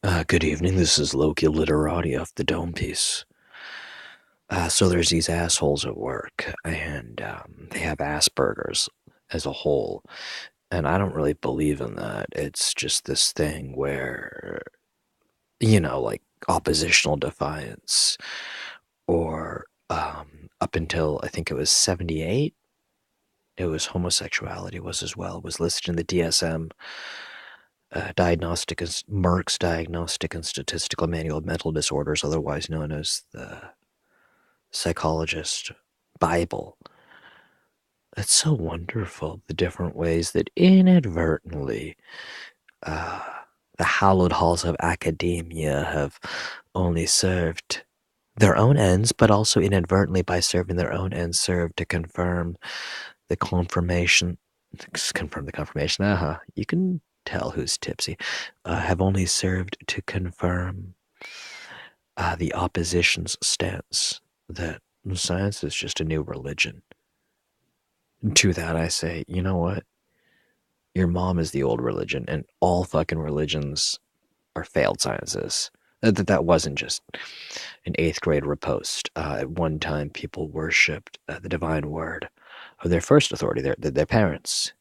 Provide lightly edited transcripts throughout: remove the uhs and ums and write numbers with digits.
Good evening. This is Loki Literati of the Dome Piece. So there's these assholes at work, and they have Asperger's as a whole, and I don't really believe in that. It's just this thing where, like oppositional defiance, or up until I think it was 78, it was homosexuality was as well. It was listed in the DSM, Merck's Diagnostic and Statistical Manual of Mental Disorders, otherwise known as the Psychologist Bible. It's so wonderful, the different ways that inadvertently uh, the hallowed halls of academia have only served their own ends, but also inadvertently, by serving their own ends, served to confirm the confirmation. Confirm the confirmation. You can tell who's tipsy. Have only served to confirm the opposition's stance that science is just a new religion. To that I say, you know what? Your mom is the old religion, and all fucking religions are failed sciences. That wasn't just an eighth grade riposte. At one time, people worshipped the divine word of their first authority, their parents,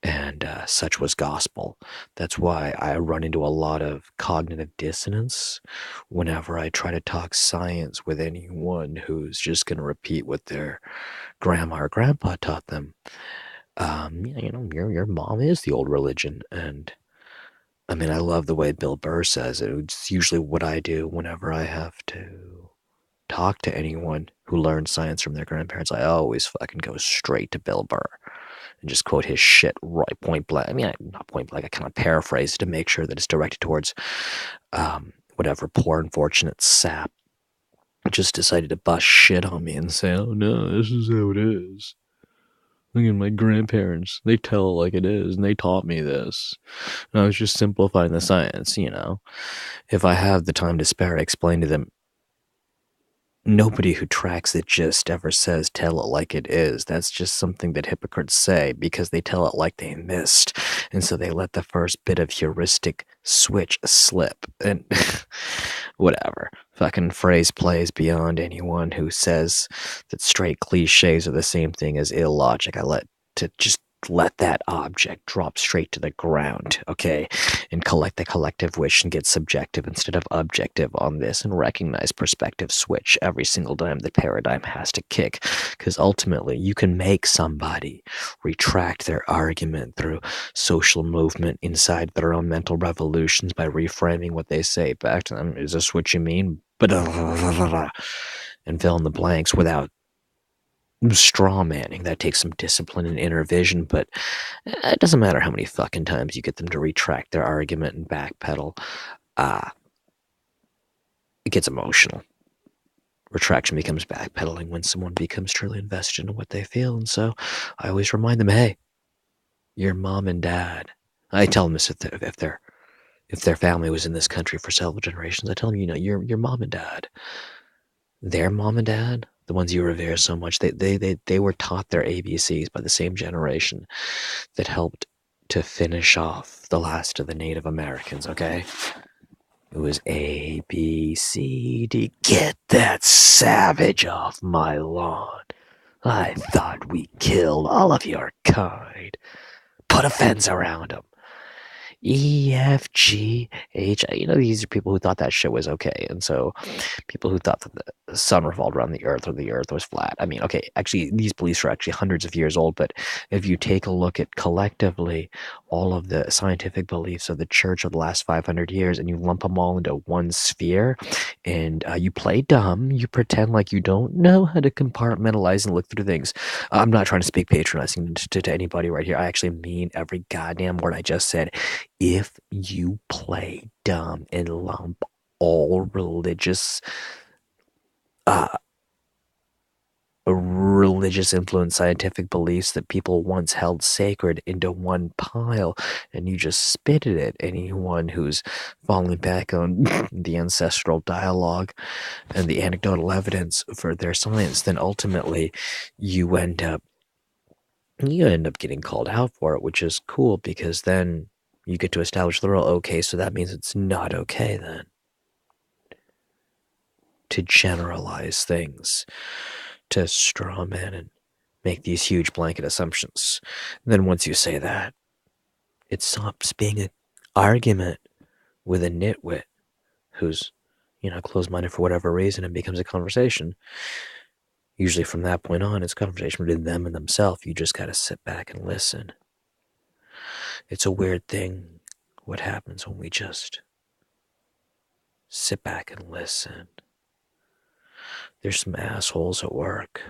and such was gospel. That's why I run into a lot of cognitive dissonance whenever I try to talk science with anyone who's just going to repeat what their grandma or grandpa taught them. Your mom is the old religion, and I mean, I love the way Bill Burr says it. It's usually what I do whenever I have to talk to anyone who learned science from their grandparents. I always fucking go straight to Bill Burr and just quote his shit right point blank. I mean, not point blank. I kind of paraphrase it to make sure that it's directed towards whatever poor unfortunate sap just decided to bust shit on me and say, "Oh no, this is how it is. Look at my grandparents. They tell it like it is, and they taught me this. And I was just simplifying the science, you know. If I have the time to spare, I explain to them, nobody who tracks the gist ever says tell it like it is. That's just something that hypocrites say because they tell it like they missed. And so they let the first bit of heuristic switch slip. And whatever. Fucking phrase plays beyond anyone who says that straight cliches are the same thing as illogic. I let that object drop straight to the ground, okay? And collect the collective wish and get subjective instead of objective on this and recognize perspective switch every single time the paradigm has to kick. Because ultimately, you can make somebody retract their argument through social movement inside their own mental revolutions by reframing what they say back to them. Is this what you mean? And fill in the blanks without straw manning. That takes some discipline and inner vision, but it doesn't matter how many fucking times you get them to retract their argument and backpedal. It gets emotional. Retraction becomes backpedaling when someone becomes truly invested in what they feel, and so I always remind them, hey, your mom and dad. I tell them this if their family was in this country for several generations. I tell them, your mom and dad, their mom and dad, the ones you revere so much, they were taught their ABCs by the same generation that helped to finish off the last of the Native Americans, okay? It was A, B, C, D. Get that savage off my lawn. I thought we killed all of your kind. Put a fence around them. E, F, G, H. These are people who thought that shit was okay. And so people who thought that the sun revolved around the earth or the earth was flat. I mean, okay, actually, these beliefs are actually hundreds of years old, but if you take a look at collectively all of the scientific beliefs of the church of the last 500 years and you lump them all into one sphere and you play dumb, you pretend like you don't know how to compartmentalize and look through things. I'm not trying to speak patronizing to anybody right here. I actually mean every goddamn word I just said. If you play dumb and lump all uh, religious influence scientific beliefs that people once held sacred into one pile and you just spit at it, anyone who's falling back on the ancestral dialogue and the anecdotal evidence for their science, then ultimately you end up getting called out for it, which is cool because then You get to establish the rule. Okay, so that means it's not okay then to generalize things, to strawman and make these huge blanket assumptions. And then once you say that, it stops being an argument with a nitwit who's, closed-minded for whatever reason and becomes a conversation. Usually from that point on, it's a conversation between them and themselves. You just gotta sit back and listen. It's a weird thing what happens when we just sit back and listen. There's some assholes at work,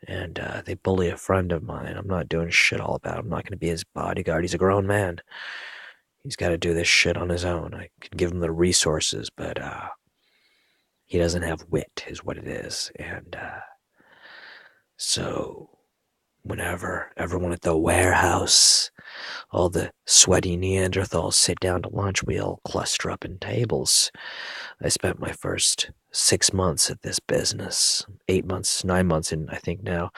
and they bully a friend of mine. I'm not doing shit all about it. I'm not going to be his bodyguard. He's a grown man. He's got to do this shit on his own. I can give him the resources, but he doesn't have wit, is what it is. And so, whenever everyone at the warehouse, all the sweaty Neanderthals sit down to lunch, we all cluster up in tables. I spent my first 6 months at this business, 8 months, 9 months in, I think now.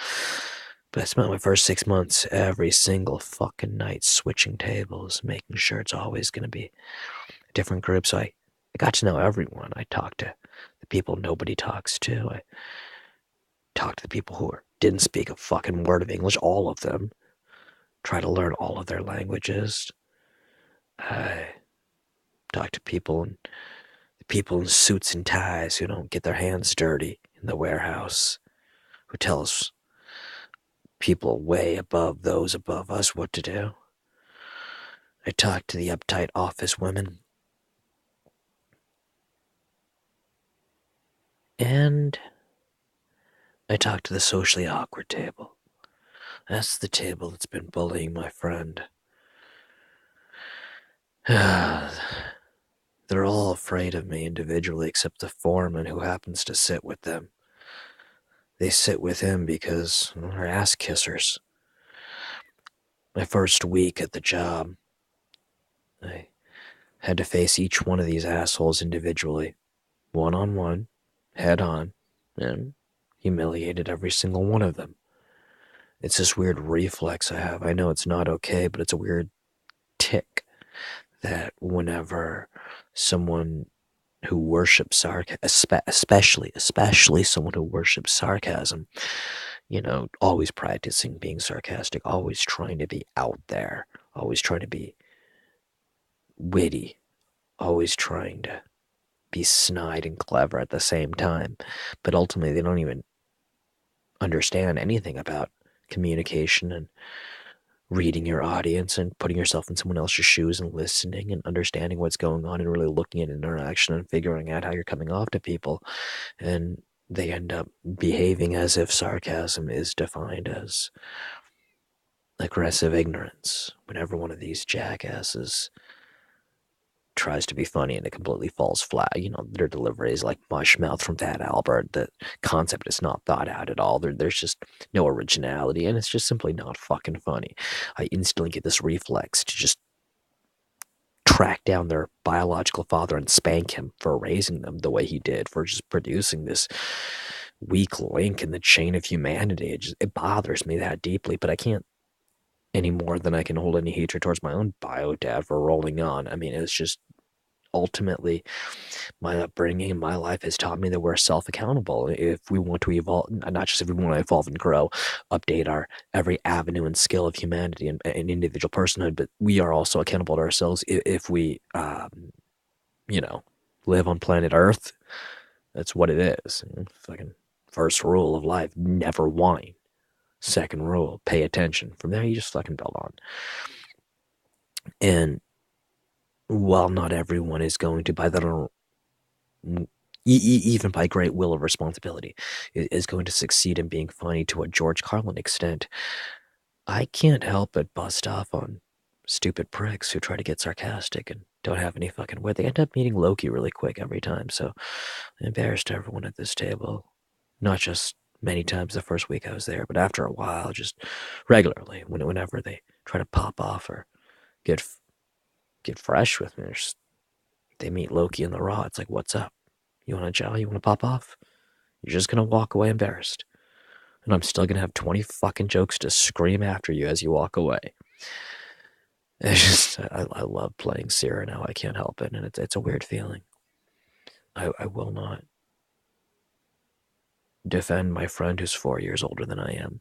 But I spent my first 6 months every single fucking night switching tables, making sure it's always going to be a different group. So I got to know everyone. I talked to the people nobody talks to. I talked to the people who didn't speak a fucking word of English, all of them. Try to learn all of their languages. I talked to people in suits and ties who don't get their hands dirty in the warehouse, who tell us people way above those above us what to do. I talked to the uptight office women. And I talked to the socially awkward table. That's the table that's been bullying my friend. They're all afraid of me individually except the foreman who happens to sit with them. They sit with him because they're ass kissers. My first week at the job, I had to face each one of these assholes individually, one-on-one, head-on, and humiliated every single one of them. It's this weird reflex I have. I know it's not okay, but it's a weird tick that whenever someone who worships sarcasm, especially someone who worships sarcasm, always practicing being sarcastic, always trying to be out there, always trying to be witty, always trying to be snide and clever at the same time, but ultimately they don't even understand anything about communication and reading your audience and putting yourself in someone else's shoes and listening and understanding what's going on and really looking at interaction and figuring out how you're coming off to people. And they end up behaving as if sarcasm is defined as aggressive ignorance. Whenever one of these jackasses tries to be funny and it completely falls flat. Their delivery is like mush mouth from Fat Albert. The concept is not thought out at all. There's just no originality, and it's just simply not fucking funny. I instantly get this reflex to just track down their biological father and spank him for raising them the way he did, for just producing this weak link in the chain of humanity. It bothers me that deeply, but I can't any more than I can hold any hatred towards my own bio dad for rolling on. I mean, it's just ultimately my upbringing and my life has taught me that we're self-accountable if we want to evolve, not just if we want to evolve and grow, update our every avenue and skill of humanity and individual personhood, but we are also accountable to ourselves if we live on planet Earth. That's what it is. Fucking first rule of life, never whine. Second rule, pay attention. From there, you just fucking build on. And while not everyone is going to, by that, even by great will of responsibility, is going to succeed in being funny to a George Carlin extent, I can't help but bust off on stupid pricks who try to get sarcastic and don't have any fucking wit. They end up meeting Loki really quick every time, so I embarrassed everyone at this table. Not just many times the first week I was there, but after a while, just regularly, whenever they try to pop off or get fresh with me, they meet Loki in the raw. It's like, what's up? You want to gel? You want to pop off? You're just going to walk away embarrassed. And I'm still going to have 20 fucking jokes to scream after you as you walk away. It's just I love playing Sierra now. I can't help it, and it's a weird feeling. I will not defend my friend who's 4 years older than I am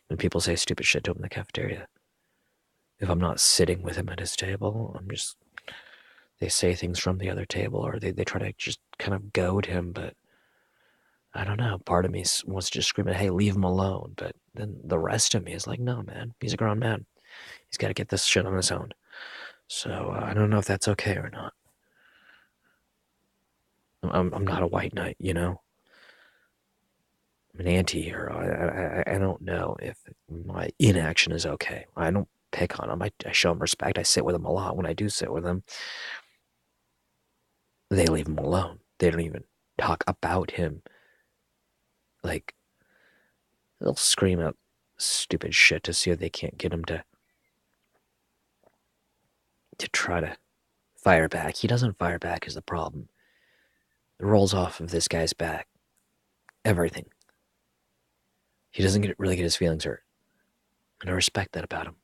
when people say stupid shit to him in the cafeteria. If I'm not sitting with him at his table, I'm just they say things from the other table, or they try to just kind of goad him, but I don't know. Part of me wants to just scream, hey, leave him alone. But then the rest of me is like, no, man, he's a grown man. He's got to get this shit on his own. So I don't know if that's okay or not. I'm not a white knight, you know? I'm an anti hero. I don't know if my inaction is okay. I don't pick on him. I show him respect. I sit with him a lot. When I do sit with him, they leave him alone. They don't even talk about him. Like, they'll scream out stupid shit to see if they can't get him to try to fire back. He doesn't fire back is the problem. It rolls off of this guy's back. Everything. He doesn't really get his feelings hurt. And I respect that about him.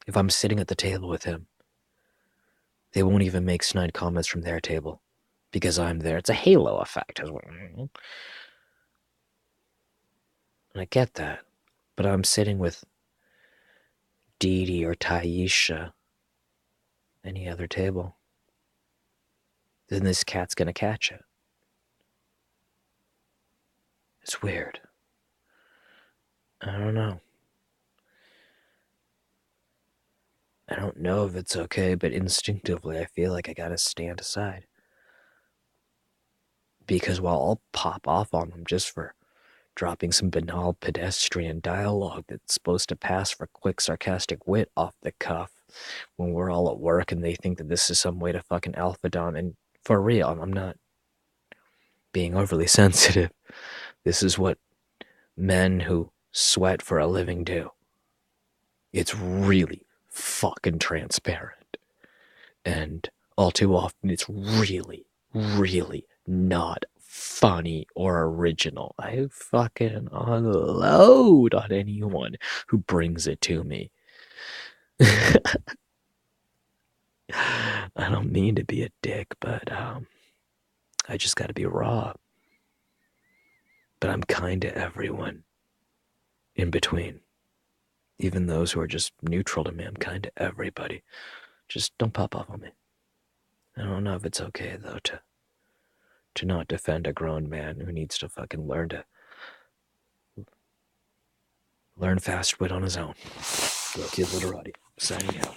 If I'm sitting at the table with him, they won't even make snide comments from their table because I'm there. It's a halo effect. And I get that. But I'm sitting with Dee Dee or Taisha, any other table, then this cat's gonna catch it. It's weird. I don't know. I don't know if it's okay, but instinctively I feel like I gotta stand aside. Because while I'll pop off on them just for dropping some banal pedestrian dialogue that's supposed to pass for quick sarcastic wit off the cuff when we're all at work and they think that this is some way to fucking alpha dom, and for real, I'm not being overly sensitive. This is what men who sweat for a living do. It's really fucking transparent. And all too often, it's really, really not funny or original. I fucking unload on anyone who brings it to me. I don't mean to be a dick, but I just gotta be raw. But I'm kind to everyone in between. Even those who are just neutral to me, I'm kind to everybody. Just don't pop off on me. I don't know if it's okay, though, to not defend a grown man who needs to fucking learn fast wit on his own. Low Kid Literati, signing out.